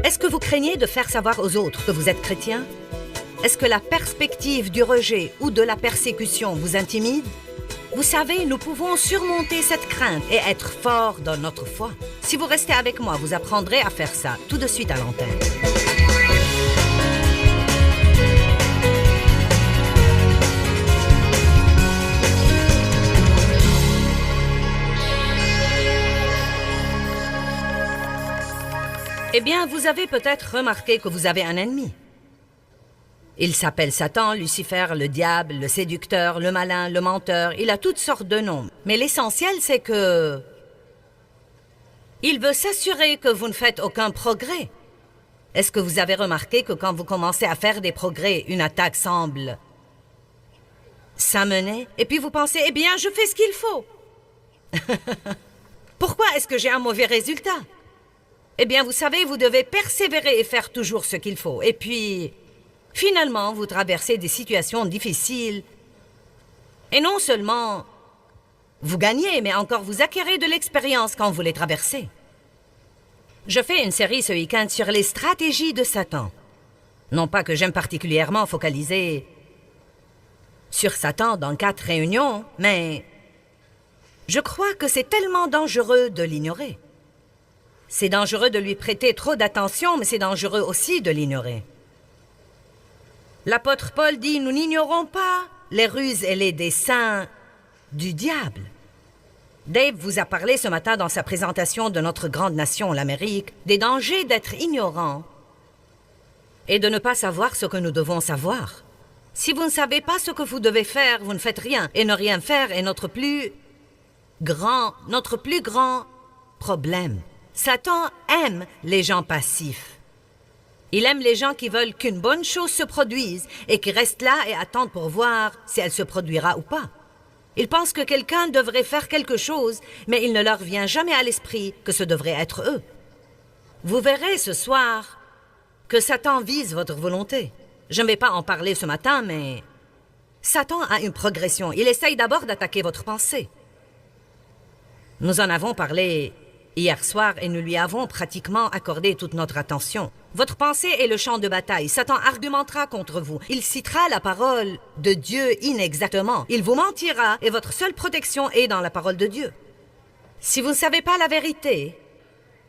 Est-ce que vous craignez de faire savoir aux autres que vous êtes chrétien? Est-ce que la perspective du rejet ou de la persécution vous intimide? Vous savez, nous pouvons surmonter cette crainte et être forts dans notre foi. Si vous restez avec moi, vous apprendrez à faire ça tout de suite à l'antenne. Eh bien, vous avez peut-être remarqué que vous avez un ennemi. Il s'appelle Satan, Lucifer, le diable, le séducteur, le malin, le menteur. Il a toutes sortes de noms. Mais l'essentiel, c'est que... il veut s'assurer que vous ne faites aucun progrès. Est-ce que vous avez remarqué que quand vous commencez à faire des progrès, une attaque semble s'amener, et puis vous pensez, eh bien, je fais ce qu'il faut. Pourquoi est-ce que j'ai un mauvais résultat? Eh bien, vous savez, vous devez persévérer et faire toujours ce qu'il faut. Et puis, finalement, vous traversez des situations difficiles. Et non seulement vous gagnez, mais encore vous acquérez de l'expérience quand vous les traversez. Je fais une série ce week-end sur les stratégies de Satan. Non pas que j'aime particulièrement focaliser sur Satan dans 4 réunions, mais je crois que c'est tellement dangereux de l'ignorer. C'est dangereux de lui prêter trop d'attention, mais c'est dangereux aussi de l'ignorer. L'apôtre Paul dit, nous n'ignorons pas les ruses et les desseins du diable. Dave vous a parlé ce matin dans sa présentation de notre grande nation, l'Amérique, des dangers d'être ignorant et de ne pas savoir ce que nous devons savoir. Si vous ne savez pas ce que vous devez faire, vous ne faites rien. Et ne rien faire est notre plus grand problème. Satan aime les gens passifs. Il aime les gens qui veulent qu'une bonne chose se produise et qui restent là et attendent pour voir si elle se produira ou pas. Ils pensent que quelqu'un devrait faire quelque chose, mais il ne leur vient jamais à l'esprit que ce devrait être eux. Vous verrez ce soir que Satan vise votre volonté. Je ne vais pas en parler ce matin, mais Satan a une progression. Il essaye d'abord d'attaquer votre pensée. Nous en avons parlé hier soir et nous lui avons pratiquement accordé toute notre attention. Votre pensée est le champ de bataille. Satan argumentera contre vous. Il citera la parole de Dieu inexactement. Il vous mentira et votre seule protection est dans la parole de Dieu. Si vous ne savez pas la vérité,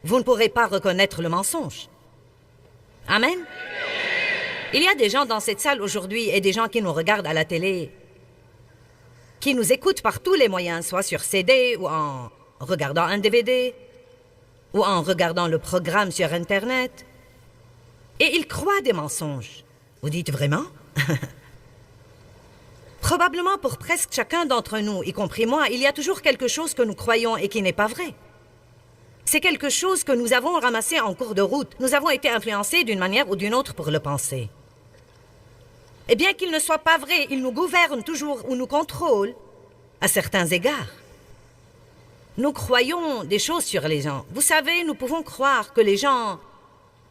vous ne pourrez pas reconnaître le mensonge. Amen. Il y a des gens dans cette salle aujourd'hui et des gens qui nous regardent à la télé, qui nous écoutent par tous les moyens, soit sur CD ou en regardant un DVD, ou en regardant le programme sur Internet. Et ils croient des mensonges. Vous dites vraiment? Probablement pour presque chacun d'entre nous, y compris moi, il y a toujours quelque chose que nous croyons et qui n'est pas vrai. C'est quelque chose que nous avons ramassé en cours de route. Nous avons été influencés d'une manière ou d'une autre pour le penser. Et bien qu'il ne soit pas vrai, il nous gouverne toujours ou nous contrôle à certains égards. Nous croyons des choses sur les gens. Vous savez, nous pouvons croire que les gens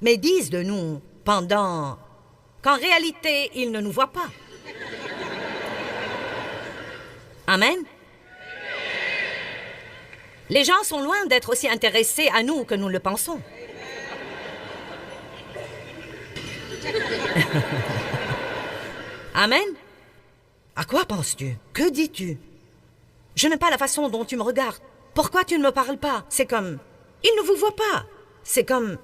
médisent de nous qu'en réalité, ils ne nous voient pas. Amen. Les gens sont loin d'être aussi intéressés à nous que nous le pensons. Amen. À quoi penses-tu? Que dis-tu? Je n'aime pas la façon dont tu me regardes. Pourquoi tu ne me parles pas? C'est comme... ils ne vous voient pas. C'est comme...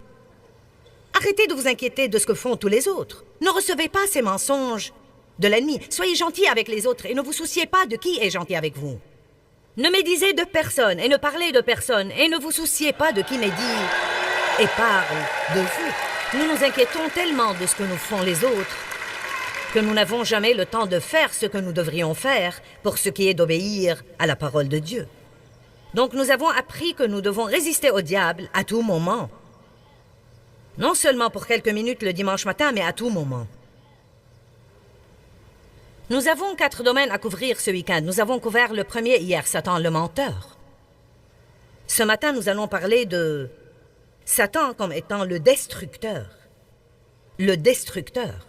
arrêtez de vous inquiéter de ce que font tous les autres. Ne recevez pas ces mensonges de l'ennemi. Soyez gentils avec les autres et ne vous souciez pas de qui est gentil avec vous. Ne médisez de personne et ne parlez de personne et ne vous souciez pas de qui médit et parle de vous. Nous nous inquiétons tellement de ce que nous font les autres que nous n'avons jamais le temps de faire ce que nous devrions faire pour ce qui est d'obéir à la parole de Dieu. Donc nous avons appris que nous devons résister au diable à tout moment. Non seulement pour quelques minutes le dimanche matin, mais à tout moment. Nous avons 4 domaines à couvrir ce week-end. Nous avons couvert le premier hier, Satan le menteur. Ce matin, nous allons parler de Satan comme étant le destructeur. Le destructeur.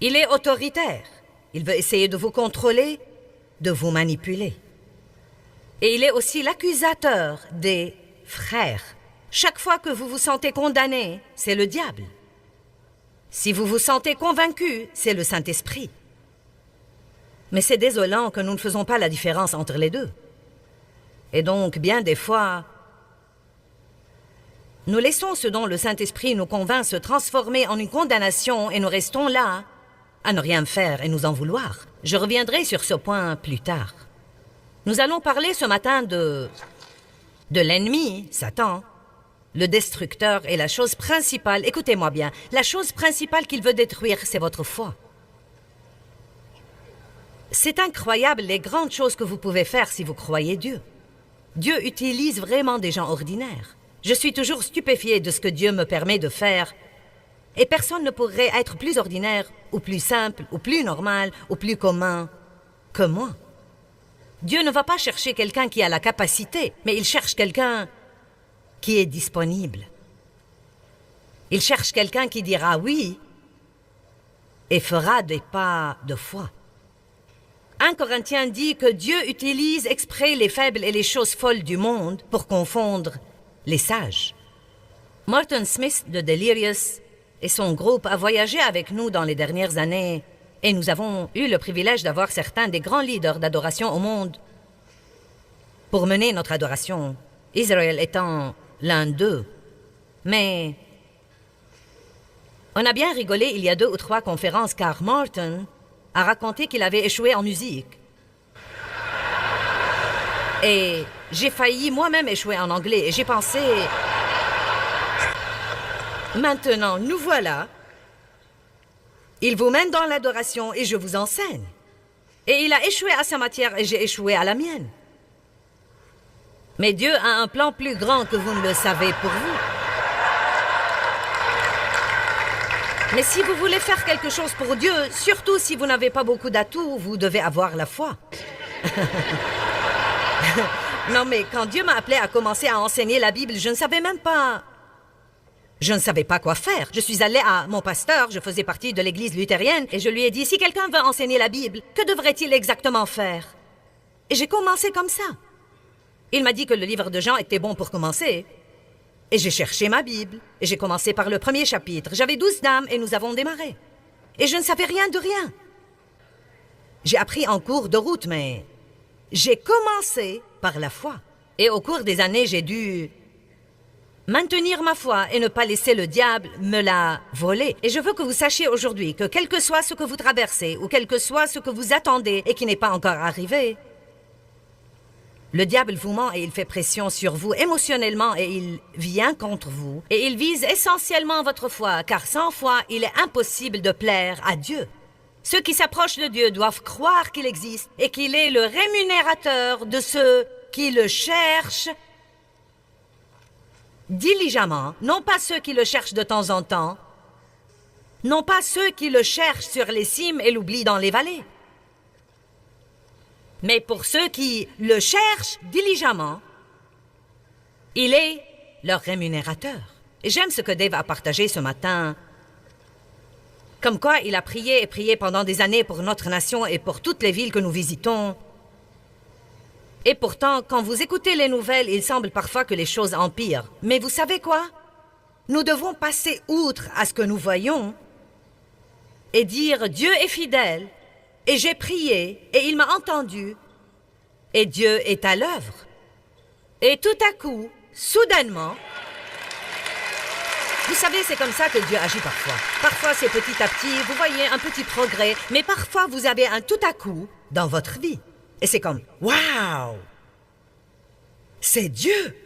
Il est autoritaire. Il veut essayer de vous contrôler, de vous manipuler. Et il est aussi l'accusateur des frères. Chaque fois que vous vous sentez condamné, c'est le diable. Si vous vous sentez convaincu, c'est le Saint-Esprit. Mais c'est désolant que nous ne faisons pas la différence entre les deux. Et donc, bien des fois, nous laissons ce dont le Saint-Esprit nous convainc se transformer en une condamnation et nous restons là, à ne rien faire et nous en vouloir. Je reviendrai sur ce point plus tard. Nous allons parler ce matin de l'ennemi, Satan, le destructeur, et la chose principale, écoutez-moi bien, la chose principale qu'il veut détruire, c'est votre foi. C'est incroyable les grandes choses que vous pouvez faire si vous croyez Dieu. Dieu utilise vraiment des gens ordinaires. Je suis toujours stupéfiée de ce que Dieu me permet de faire. Et personne ne pourrait être plus ordinaire, ou plus simple, ou plus normal, ou plus commun que moi. Dieu ne va pas chercher quelqu'un qui a la capacité, mais il cherche quelqu'un qui est disponible. Il cherche quelqu'un qui dira oui et fera des pas de foi. 1 Corinthiens dit que Dieu utilise exprès les faibles et les choses folles du monde pour confondre les sages. Martin Smith de Delirious et son groupe a voyagé avec nous dans les dernières années et nous avons eu le privilège d'avoir certains des grands leaders d'adoration au monde pour mener notre adoration, Israël étant l'un d'eux. Mais on a bien rigolé il y a 2 ou 3 conférences car Martin a raconté qu'il avait échoué en musique. Et j'ai failli moi-même échouer en anglais et j'ai pensé... Maintenant, nous voilà. Il vous mène dans l'adoration et je vous enseigne. Et il a échoué à sa matière et j'ai échoué à la mienne. Mais Dieu a un plan plus grand que vous ne le savez pour vous. Mais si vous voulez faire quelque chose pour Dieu, surtout si vous n'avez pas beaucoup d'atouts, vous devez avoir la foi. Non, mais quand Dieu m'a appelé à commencer à enseigner la Bible, je ne savais même pas... Je ne savais pas quoi faire. Je suis allée à mon pasteur, je faisais partie de l'église luthérienne, et je lui ai dit, si quelqu'un veut enseigner la Bible, que devrait-il exactement faire? Et j'ai commencé comme ça. Il m'a dit que le livre de Jean était bon pour commencer. Et j'ai cherché ma Bible, et j'ai commencé par le premier chapitre. J'avais 12 dames, et nous avons démarré. Et je ne savais rien de rien. J'ai appris en cours de route, mais j'ai commencé par la foi. Et au cours des années, j'ai dû maintenir ma foi et ne pas laisser le diable me la voler. Et je veux que vous sachiez aujourd'hui que quel que soit ce que vous traversez, ou quel que soit ce que vous attendez et qui n'est pas encore arrivé, le diable vous ment et il fait pression sur vous émotionnellement et il vient contre vous. Et il vise essentiellement votre foi, car sans foi, il est impossible de plaire à Dieu. Ceux qui s'approchent de Dieu doivent croire qu'il existe et qu'il est le rémunérateur de ceux qui le cherchent diligemment, non pas ceux qui le cherchent de temps en temps, non pas ceux qui le cherchent sur les cimes et l'oublient dans les vallées, mais pour ceux qui le cherchent diligemment, il est leur rémunérateur. Et j'aime ce que Dave a partagé ce matin, comme quoi il a prié et prié pendant des années pour notre nation et pour toutes les villes que nous visitons. Et pourtant, quand vous écoutez les nouvelles, il semble parfois que les choses empirent. Mais vous savez quoi? Nous devons passer outre à ce que nous voyons et dire « Dieu est fidèle ». Et j'ai prié, et il m'a entendu, et Dieu est à l'œuvre. Et tout à coup, soudainement, vous savez, c'est comme ça que Dieu agit parfois. Parfois, c'est petit à petit, vous voyez un petit progrès, mais parfois, vous avez un tout à coup dans votre vie. Et c'est comme, waouh! C'est Dieu!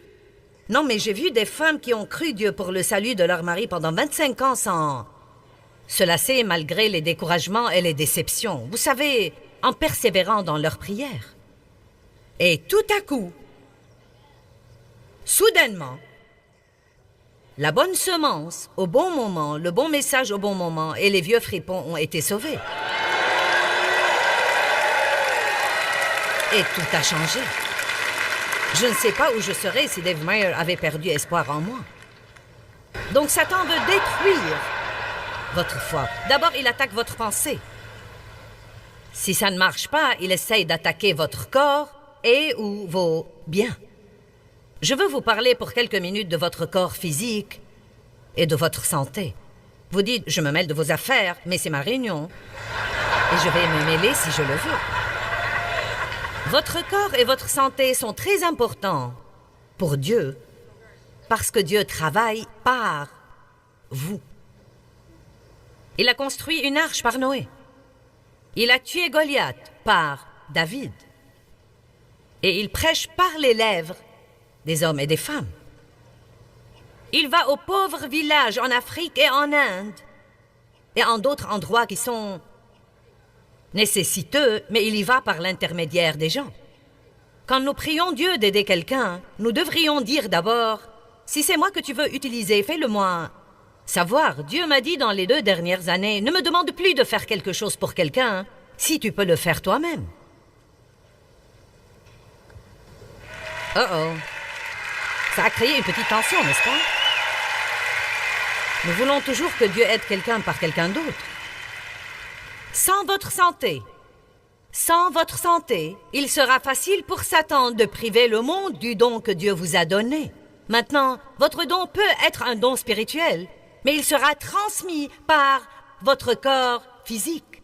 Non, mais j'ai vu des femmes qui ont cru Dieu pour le salut de leur mari pendant 25 ans sans se lasser malgré les découragements et les déceptions. Vous savez, en persévérant dans leurs prières. Et tout à coup, soudainement, la bonne semence au bon moment, le bon message au bon moment, et les vieux fripons ont été sauvés. Et tout a changé. Je ne sais pas où je serais si Dave Meyer avait perdu espoir en moi. Donc Satan veut détruire votre foi. D'abord, il attaque votre pensée. Si ça ne marche pas, il essaye d'attaquer votre corps et ou vos biens. Je veux vous parler pour quelques minutes de votre corps physique et de votre santé. Vous dites, je me mêle de vos affaires, mais c'est ma réunion. Et je vais me mêler si je le veux. Votre corps et votre santé sont très importants pour Dieu, parce que Dieu travaille par vous. Il a construit une arche par Noé. Il a tué Goliath par David. Et il prêche par les lèvres des hommes et des femmes. Il va aux pauvres villages en Afrique et en Inde et en d'autres endroits qui sont nécessiteux, mais il y va par l'intermédiaire des gens. Quand nous prions Dieu d'aider quelqu'un, nous devrions dire d'abord, si c'est moi que tu veux utiliser, fais-le-moi savoir. Dieu m'a dit dans les 2 dernières années, ne me demande plus de faire quelque chose pour quelqu'un, si tu peux le faire toi-même. Oh. Ça a créé une petite tension, n'est-ce pas? Nous voulons toujours que Dieu aide quelqu'un par quelqu'un d'autre. Sans votre santé, il sera facile pour Satan de priver le monde du don que Dieu vous a donné. Maintenant, votre don peut être un don spirituel, mais il sera transmis par votre corps physique.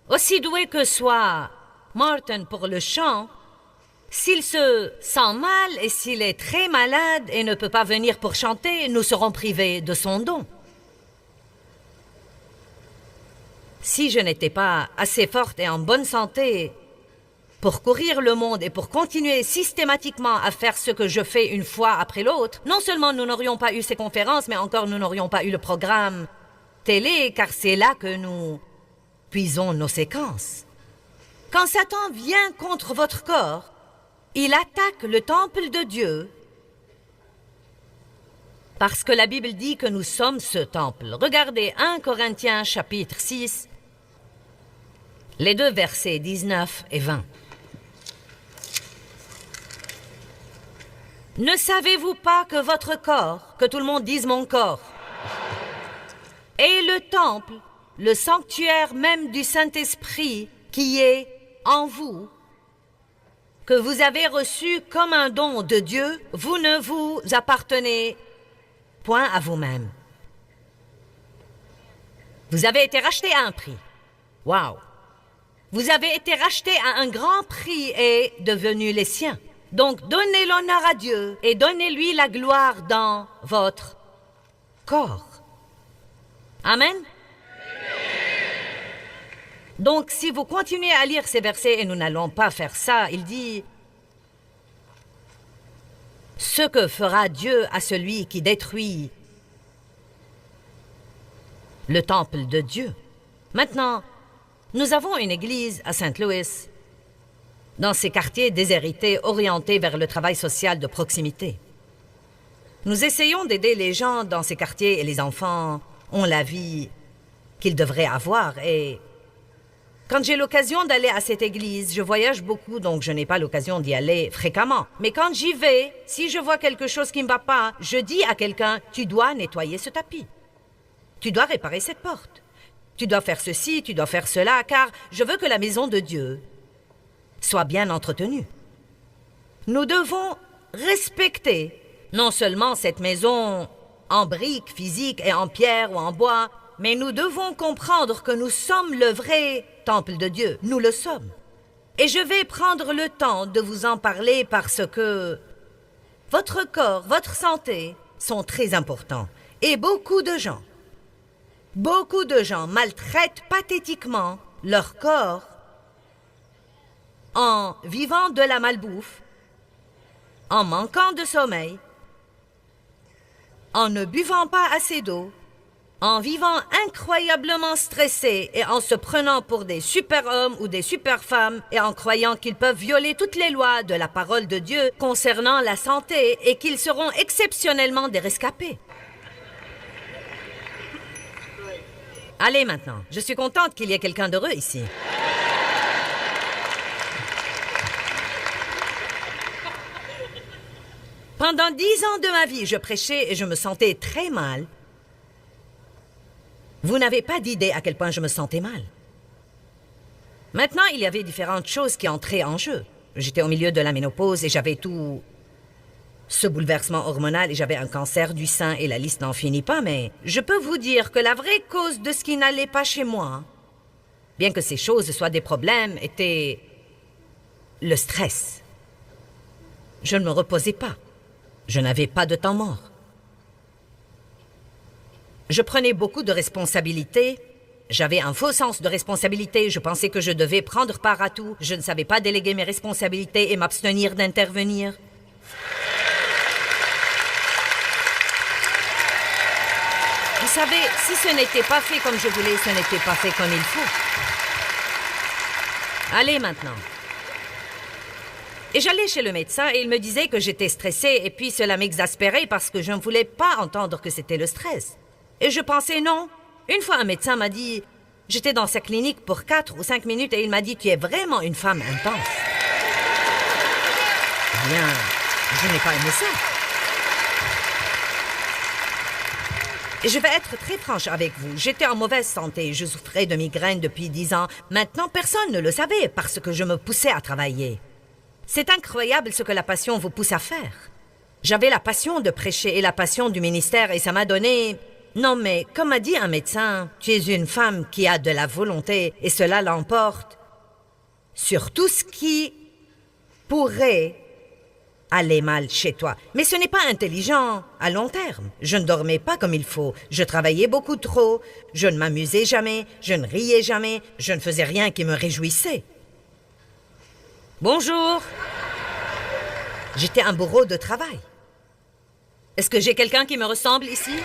Aussi doué que soit Martin pour le chant, s'il se sent mal et s'il est très malade et ne peut pas venir pour chanter, nous serons privés de son don. Si je n'étais pas assez forte et en bonne santé pour courir le monde et pour continuer systématiquement à faire ce que je fais une fois après l'autre, non seulement nous n'aurions pas eu ces conférences, mais encore nous n'aurions pas eu le programme télé, car c'est là que nous puisons nos séquences. Quand Satan vient contre votre corps, il attaque le temple de Dieu parce que la Bible dit que nous sommes ce temple. Regardez 1 Corinthiens chapitre 6, les 2 versets 19 et 20. Ne savez-vous pas que votre corps, que tout le monde dise mon corps, est le temple, le sanctuaire même du Saint-Esprit qui est en vous, que vous avez reçu comme un don de Dieu, vous ne vous appartenez point à vous-même. Vous avez été racheté à un prix. Wow! Vous avez été racheté à un grand prix et devenu les siens. Donc, donnez l'honneur à Dieu et donnez-lui la gloire dans votre corps. Amen? Donc, si vous continuez à lire ces versets, et nous n'allons pas faire ça, il dit « Ce que fera Dieu à celui qui détruit le temple de Dieu. » Maintenant, nous avons une église à Saint Louis, dans ces quartiers déshérités orientés vers le travail social de proximité. Nous essayons d'aider les gens dans ces quartiers et les enfants ont la vie qu'ils devraient avoir et... Quand j'ai l'occasion d'aller à cette église, je voyage beaucoup, donc je n'ai pas l'occasion d'y aller fréquemment. Mais quand j'y vais, si je vois quelque chose qui ne va pas, je dis à quelqu'un, tu dois nettoyer ce tapis. Tu dois réparer cette porte. Tu dois faire ceci, tu dois faire cela, car je veux que la maison de Dieu soit bien entretenue. Nous devons respecter non seulement cette maison en briques physiques et en pierre ou en bois, mais nous devons comprendre que nous sommes le vrai temple de Dieu. Nous le sommes. Et je vais prendre le temps de vous en parler parce que votre corps, votre santé sont très importants. Et beaucoup de gens maltraitent pathétiquement leur corps en vivant de la malbouffe, en manquant de sommeil, en ne buvant pas assez d'eau, en vivant incroyablement stressés et en se prenant pour des super-hommes ou des super-femmes et en croyant qu'ils peuvent violer toutes les lois de la parole de Dieu concernant la santé et qu'ils seront exceptionnellement des rescapés. Allez maintenant, je suis contente qu'il y ait quelqu'un d'heureux ici. Pendant 10 ans de ma vie, je prêchais et je me sentais très mal. Vous n'avez pas d'idée à quel point je me sentais mal. Maintenant, il y avait différentes choses qui entraient en jeu. J'étais au milieu de la ménopause et j'avais tout ce bouleversement hormonal et j'avais un cancer du sein et la liste n'en finit pas, mais je peux vous dire que la vraie cause de ce qui n'allait pas chez moi, bien que ces choses soient des problèmes, était le stress. Je ne me reposais pas. Je n'avais pas de temps mort. Je prenais beaucoup de responsabilités. J'avais un faux sens de responsabilité. Je pensais que je devais prendre part à tout. Je ne savais pas déléguer mes responsabilités et m'abstenir d'intervenir. Vous savez, si ce n'était pas fait comme je voulais, ce n'était pas fait comme il faut. Allez maintenant. Et j'allais chez le médecin et il me disait que j'étais stressée et puis cela m'exaspérait parce que je ne voulais pas entendre que c'était le stress. Et je pensais non. Une fois un médecin m'a dit... J'étais dans sa clinique pour 4 ou 5 minutes et il m'a dit « Tu es vraiment une femme intense. » Bien, je n'ai pas aimé ça. Et je vais être très franche avec vous. J'étais en mauvaise santé. Je souffrais de migraines depuis 10 ans. Maintenant, personne ne le savait parce que je me poussais à travailler. C'est incroyable ce que la passion vous pousse à faire. J'avais la passion de prêcher et la passion du ministère et ça m'a donné... Non, mais comme a dit un médecin, tu es une femme qui a de la volonté et cela l'emporte sur tout ce qui pourrait aller mal chez toi. Mais ce n'est pas intelligent à long terme. Je ne dormais pas comme il faut. Je travaillais beaucoup trop. Je ne m'amusais jamais. Je ne riais jamais. Je ne faisais rien qui me réjouissait. Bonjour. J'étais un bourreau de travail. Est-ce que j'ai quelqu'un qui me ressemble ici?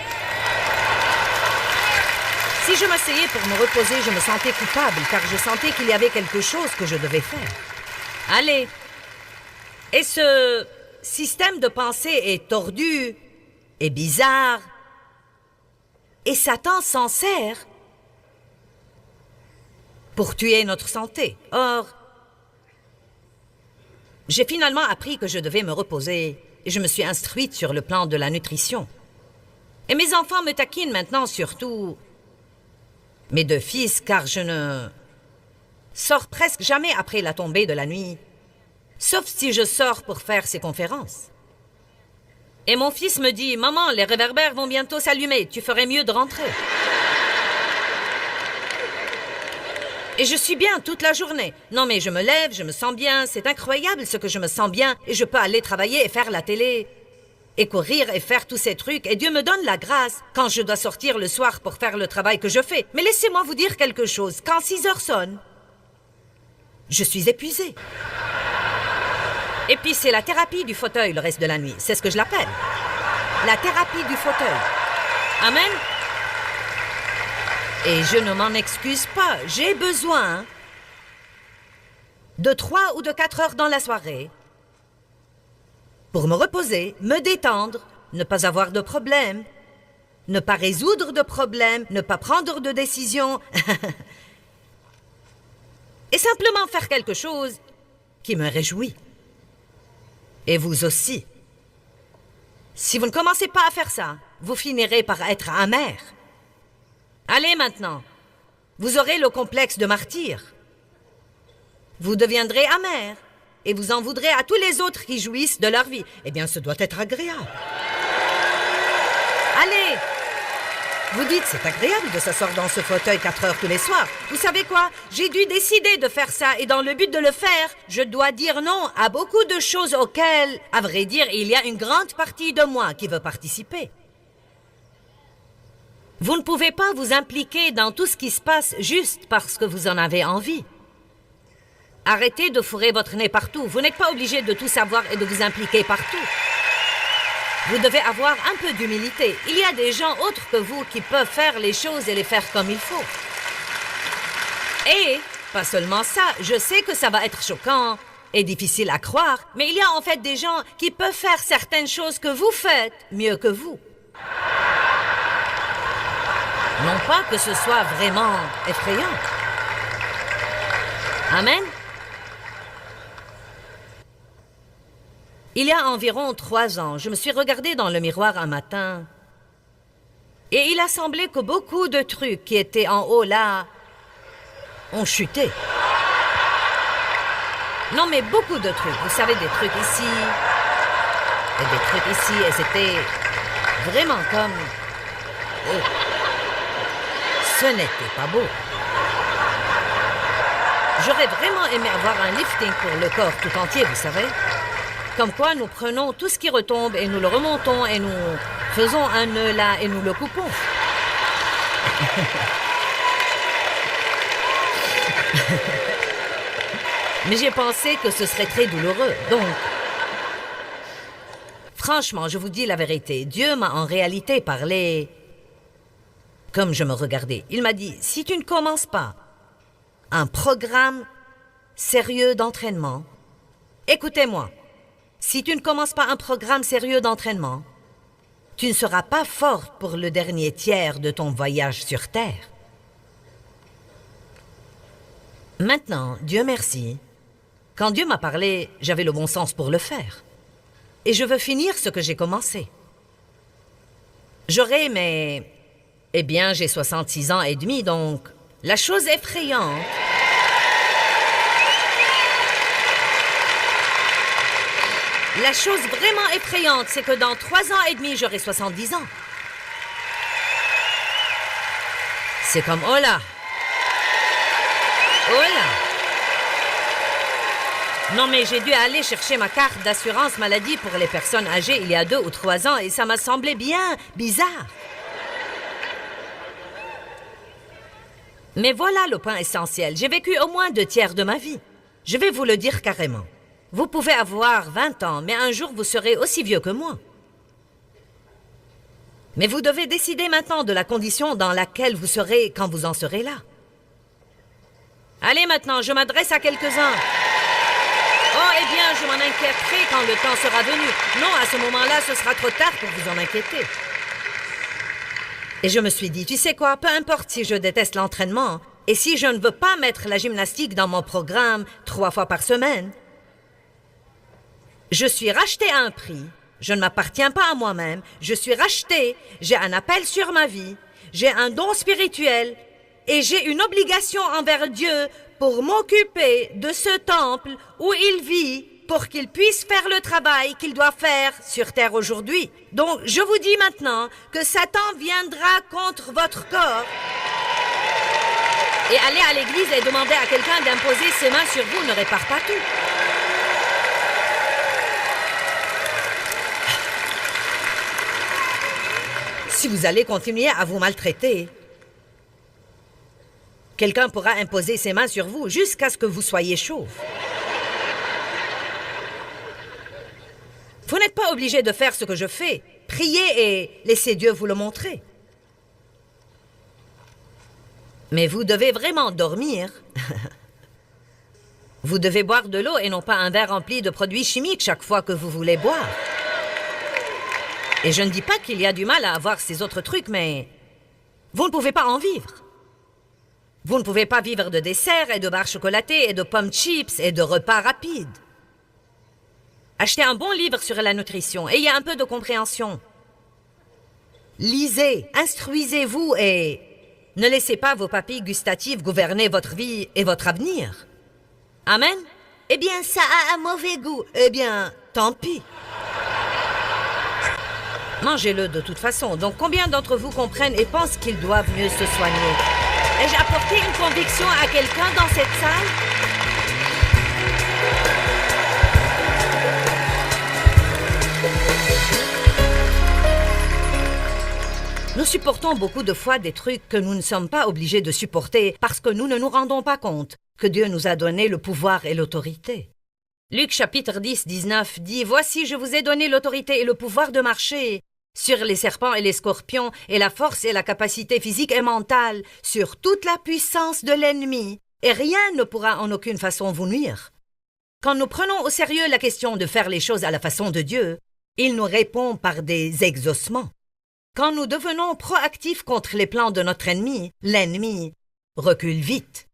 Si je m'asseyais pour me reposer, je me sentais coupable, car je sentais qu'il y avait quelque chose que je devais faire. Allez. Et ce système de pensée est tordu, et bizarre, et Satan s'en sert pour tuer notre santé. Or, j'ai finalement appris que je devais me reposer, et je me suis instruite sur le plan de la nutrition. Et mes enfants me taquinent maintenant surtout... Mes 2 fils, car je ne sors presque jamais après la tombée de la nuit, sauf si je sors pour faire ces conférences. Et mon fils me dit, « Maman, les réverbères vont bientôt s'allumer, tu ferais mieux de rentrer. » Et je suis bien toute la journée. Non, mais je me lève, je me sens bien, c'est incroyable ce que je me sens bien, et je peux aller travailler et faire la télé. Et courir et faire tous ces trucs. Et Dieu me donne la grâce quand je dois sortir le soir pour faire le travail que je fais. Mais laissez-moi vous dire quelque chose. Quand 6 heures sonnent, je suis épuisée. Et puis c'est la thérapie du fauteuil le reste de la nuit. C'est ce que je l'appelle. La thérapie du fauteuil. Amen. Et je ne m'en excuse pas. J'ai besoin de 3 ou de 4 heures dans la soirée pour me reposer, me détendre, ne pas avoir de problème, ne pas résoudre de problèmes, ne pas prendre de décisions. Et simplement faire quelque chose qui me réjouit. Et vous aussi. Si vous ne commencez pas à faire ça, vous finirez par être amer. Allez maintenant, vous aurez le complexe de martyr. Vous deviendrez amer. Et vous en voudrez à tous les autres qui jouissent de leur vie. Eh bien, ce doit être agréable. Allez! Vous dites, c'est agréable de s'asseoir dans ce fauteuil 4 heures tous les soirs. Vous savez quoi? J'ai dû décider de faire ça et dans le but de le faire, je dois dire non à beaucoup de choses auxquelles, à vrai dire, il y a une grande partie de moi qui veut participer. Vous ne pouvez pas vous impliquer dans tout ce qui se passe juste parce que vous en avez envie. Arrêtez de fourrer votre nez partout. Vous n'êtes pas obligé de tout savoir et de vous impliquer partout. Vous devez avoir un peu d'humilité. Il y a des gens autres que vous qui peuvent faire les choses et les faire comme il faut. Et, pas seulement ça, je sais que ça va être choquant et difficile à croire, mais il y a en fait des gens qui peuvent faire certaines choses que vous faites mieux que vous. Non pas que ce soit vraiment effrayant. Amen. Il y a environ 3 ans, je me suis regardée dans le miroir un matin et il a semblé que beaucoup de trucs qui étaient en haut là ont chuté. Non, mais beaucoup de trucs. Vous savez, des trucs ici, et des trucs ici, et c'était vraiment comme... Oh. Ce n'était pas beau. J'aurais vraiment aimé avoir un lifting pour le corps tout entier, vous savez. Comme quoi, nous prenons tout ce qui retombe et nous le remontons et nous faisons un nœud là et nous le coupons. Mais j'ai pensé que ce serait très douloureux, donc... Franchement, je vous dis la vérité, Dieu m'a en réalité parlé comme je me regardais. Il m'a dit, si tu ne commences pas un programme sérieux d'entraînement, écoutez-moi, si tu ne commences pas un programme sérieux d'entraînement, tu ne seras pas forte pour le dernier tiers de ton voyage sur Terre. Maintenant, Dieu merci, quand Dieu m'a parlé, j'avais le bon sens pour le faire. Et je veux finir ce que j'ai commencé. J'aurai, mais... Eh bien, j'ai 66 ans et demi, donc... La chose effrayante... La chose vraiment effrayante, c'est que dans 3 ans et demi, j'aurai 70 ans. C'est comme, oh là! Oh là! Non, mais j'ai dû aller chercher ma carte d'assurance maladie pour les personnes âgées il y a 2 ou 3 ans et ça m'a semblé bien bizarre. Mais voilà le point essentiel. J'ai vécu au moins 2 tiers de ma vie. Je vais vous le dire carrément. Vous pouvez avoir 20 ans, mais un jour vous serez aussi vieux que moi. Mais vous devez décider maintenant de la condition dans laquelle vous serez quand vous en serez là. Allez maintenant, je m'adresse à quelques-uns. Oh, eh bien, je m'en inquiéterai quand le temps sera venu. Non, à ce moment-là, ce sera trop tard pour vous en inquiéter. Et je me suis dit, tu sais quoi, peu importe si je déteste l'entraînement, et si je ne veux pas mettre la gymnastique dans mon programme 3 fois par semaine, je suis racheté à un prix, je ne m'appartiens pas à moi-même, je suis racheté, j'ai un appel sur ma vie, j'ai un don spirituel, et j'ai une obligation envers Dieu pour m'occuper de ce temple où il vit, pour qu'il puisse faire le travail qu'il doit faire sur terre aujourd'hui. Donc, je vous dis maintenant que Satan viendra contre votre corps et aller à l'église et demander à quelqu'un d'imposer ses mains sur vous ne répare pas tout. Si vous allez continuer à vous maltraiter, quelqu'un pourra imposer ses mains sur vous jusqu'à ce que vous soyez chauve. Vous n'êtes pas obligé de faire ce que je fais. Priez et laissez Dieu vous le montrer. Mais vous devez vraiment dormir. Vous devez boire de l'eau et non pas un verre rempli de produits chimiques chaque fois que vous voulez boire. Et je ne dis pas qu'il y a du mal à avoir ces autres trucs, mais vous ne pouvez pas en vivre. Vous ne pouvez pas vivre de desserts et de barres chocolatées et de pommes chips et de repas rapides. Achetez un bon livre sur la nutrition, ayez un peu de compréhension. Lisez, instruisez-vous et ne laissez pas vos papilles gustatives gouverner votre vie et votre avenir. Amen? Eh bien, ça a un mauvais goût. Eh bien, tant pis. Mangez-le de toute façon. Donc, combien d'entre vous comprennent et pensent qu'ils doivent mieux se soigner? Ai-je apporté une conviction à quelqu'un dans cette salle? Nous supportons beaucoup de fois des trucs que nous ne sommes pas obligés de supporter parce que nous ne nous rendons pas compte que Dieu nous a donné le pouvoir et l'autorité. Luc chapitre 10, 19 dit « Voici, je vous ai donné l'autorité et le pouvoir de marcher sur les serpents et les scorpions et la force et la capacité physique et mentale sur toute la puissance de l'ennemi et rien ne pourra en aucune façon vous nuire. » Quand nous prenons au sérieux la question de faire les choses à la façon de Dieu, il nous répond par des exaucements. Quand nous devenons proactifs contre les plans de notre ennemi, l'ennemi recule vite.